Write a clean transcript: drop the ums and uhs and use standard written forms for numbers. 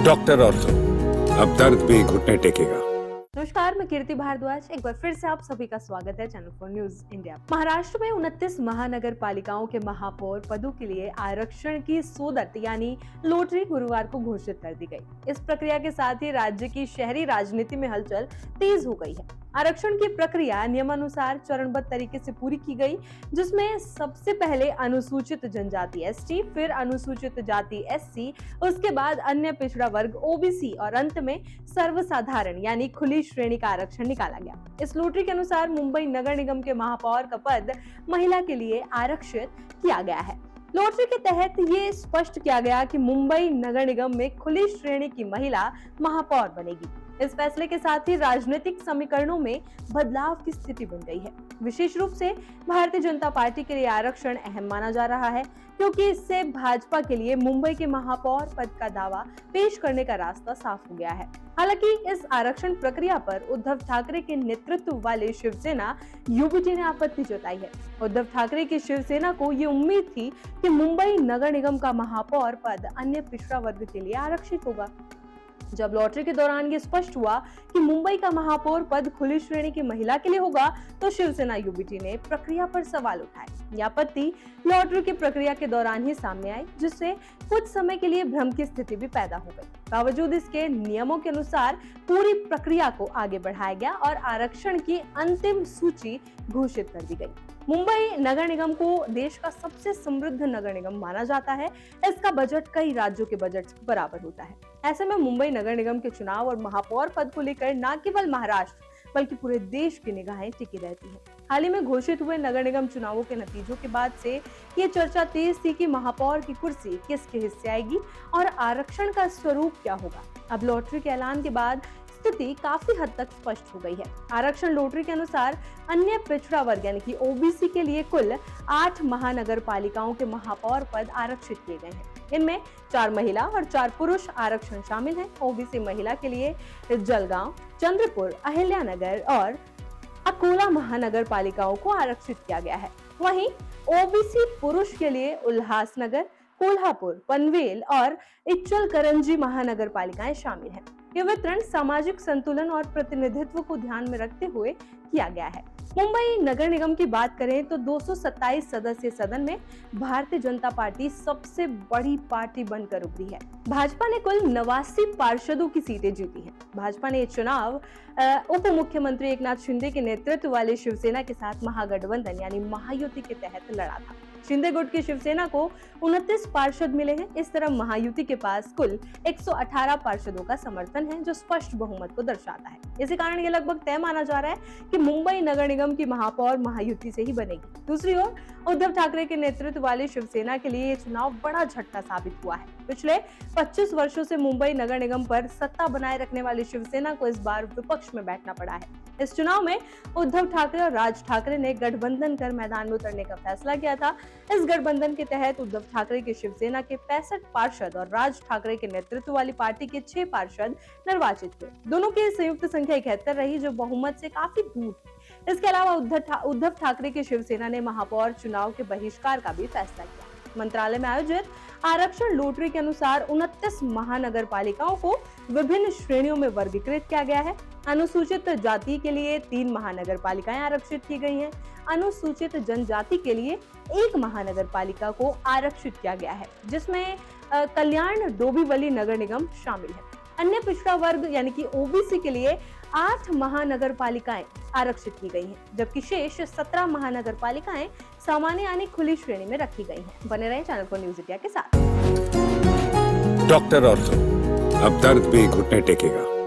Doctor ortho, अब दर्द भी घुटने टेकेगा। नमस्कार, मैं कीर्ति भारद्वाज। एक बार फिर से आप सभी का स्वागत है चैनल 4 न्यूज इंडिया। महाराष्ट्र में 29 महानगर पालिकाओं के महापौर पदों के लिए आरक्षण की सोदत यानी लॉटरी गुरुवार को घोषित कर दी गई। इस प्रक्रिया के साथ ही राज्य की शहरी राजनीति में हलचल तेज हो गई है। आरक्षण की प्रक्रिया नियमानुसार चरणबद्ध तरीके से पूरी की गई, जिसमें सबसे पहले अनुसूचित जनजाति एसटी, फिर अनुसूचित जाति एससी, उसके बाद अन्य पिछड़ा वर्ग ओबीसी और अंत में सर्वसाधारण यानी खुली श्रेणी का आरक्षण निकाला गया। इस लॉटरी के अनुसार मुंबई नगर निगम के महापौर का पद महिला के लिए आरक्षित किया गया है। लॉटरी के तहत ये स्पष्ट किया गया कि मुंबई नगर निगम में खुली श्रेणी की महिला महापौर बनेगी। इस फैसले के साथ ही राजनीतिक समीकरणों में बदलाव की स्थिति बन गई है। विशेष रूप से भारतीय जनता पार्टी के लिए आरक्षण अहम माना जा रहा है, क्योंकि इससे भाजपा के लिए मुंबई के महापौर पद का दावा पेश करने का रास्ता साफ हो गया है। हालांकि इस आरक्षण प्रक्रिया पर उद्धव ठाकरे के नेतृत्व वाले शिवसेना यूबीटी ने आपत्ति जताई है। उद्धव ठाकरे की शिवसेना को ये उम्मीद थी कि मुंबई नगर निगम का महापौर पद अन्य पिछड़ा वर्ग के लिए आरक्षित होगा। जब लॉटरी के दौरान ये स्पष्ट हुआ कि मुंबई का महापौर पद खुली श्रेणी की महिला के लिए होगा, तो शिवसेना यूबीटी ने प्रक्रिया पर सवाल उठाए। यह आपत्ति लॉटरी की प्रक्रिया के दौरान ही सामने आई, जिससे कुछ समय के लिए भ्रम की स्थिति भी पैदा हो गई। बावजूद इसके नियमों के अनुसार पूरी प्रक्रिया को आगे बढ़ाया गया और आरक्षण की अंतिम सूची घोषित कर दी गई। मुंबई नगर निगम को देश का सबसे समृद्ध नगर निगम माना जाता है। इसका बजट कई राज्यों के बजट के बराबर होता है। ऐसे में मुंबई नगर निगम के चुनाव और महापौर पद को लेकर न केवल महाराष्ट्र बल्कि पूरे देश की निगाहें टिकी रहती हैं। हाल ही में घोषित हुए नगर निगम चुनावों के नतीजों के बाद से ये चर्चा तेज थी कि महापौर की कुर्सी किसके हिस्से आएगी और आरक्षण का स्वरूप क्या होगा। अब लॉटरी के ऐलान के बाद स्थिति काफी हद तक स्पष्ट हो गई है। आरक्षण लॉटरी के अनुसार अन्य पिछड़ा वर्ग यानी कि ओबीसी के लिए कुल 8 महानगर पालिकाओं के महापौर पद आरक्षित किए गए हैं। इनमें 4 महिला और 4 पुरुष आरक्षण शामिल हैं। ओबीसी महिला के लिए जलगांव, चंद्रपुर, अहिल्यानगर और अकोला महानगर पालिकाओं को आरक्षित किया गया है। वहीं ओबीसी पुरुष के लिए उल्हासनगर, कोल्हापुर, पनवेल और इचलकरंजी महानगर पालिकाएं शामिल हैं। यह वितरण सामाजिक संतुलन और प्रतिनिधित्व को ध्यान में रखते हुए किया गया है। मुंबई नगर निगम की बात करें तो 227 सदस्यीय सदन में भारतीय जनता पार्टी सबसे बड़ी पार्टी बनकर उभरी है। भाजपा ने कुल 89 पार्षदों की सीटें जीती हैं। भाजपा ने ये चुनाव उप मुख्यमंत्री एकनाथ शिंदे के नेतृत्व वाले शिवसेना के साथ महागठबंधन यानी महायुति के तहत लड़ा था। शिंदे गुट की शिवसेना को 29 पार्षद मिले हैं। इस तरह महायुति के पास कुल 118 पार्षदों का समर्थन है, जो स्पष्ट बहुमत को दर्शाता है। इसी कारण ये लगभग तय माना जा रहा है कि मुंबई नगर निगम की महापौर महायुति से ही बनेगी। दूसरी ओर उद्धव ठाकरे के नेतृत्व वाली शिवसेना के लिए ये चुनाव बड़ा झटका साबित हुआ है। पिछले 25 वर्षों से मुंबई नगर निगम पर सत्ता बनाए रखने वाली शिवसेना को इस बार विपक्ष में बैठना पड़ा है। इस चुनाव में उद्धव ठाकरे और राज ठाकरे ने गठबंधन कर मैदान में उतरने का फैसला किया था। इस गठबंधन के तहत उद्धव ठाकरे की शिवसेना के 65 पार्षद और राज ठाकरे के नेतृत्व वाली पार्टी के 6 पार्षद निर्वाचित हुए। दोनों की संयुक्त संख्या 71 रही, जो बहुमत से काफी दूर थी। इसके अलावा उद्धव ठाकरे की शिवसेना ने महापौर चुनाव के बहिष्कार का भी फैसला किया। मंत्रालय में आयोजित आरक्षण लॉटरी के अनुसार 29 महानगर पालिकाओं को विभिन्न श्रेणियों में वर्गीकृत किया गया है। अनुसूचित जाति के लिए 3 महानगर पालिकाएं आरक्षित की गई हैं। अनुसूचित जनजाति के लिए 1 महानगर पालिका को आरक्षित किया गया है, जिसमें कल्याण डोंबिवली नगर निगम शामिल है। अन्य पिछड़ा वर्ग यानी कि ओबीसी के लिए 8 महानगर पालिकाएं आरक्षित की गई हैं, जबकि शेष 17 महानगर पालिकाएं सामान्य यानी खुली श्रेणी में रखी गई हैं। बने रहें चैनल 4 न्यूज इंडिया के साथ। डॉक्टर ऑर्थो, अब दर्द भी घुटने टेकेगा।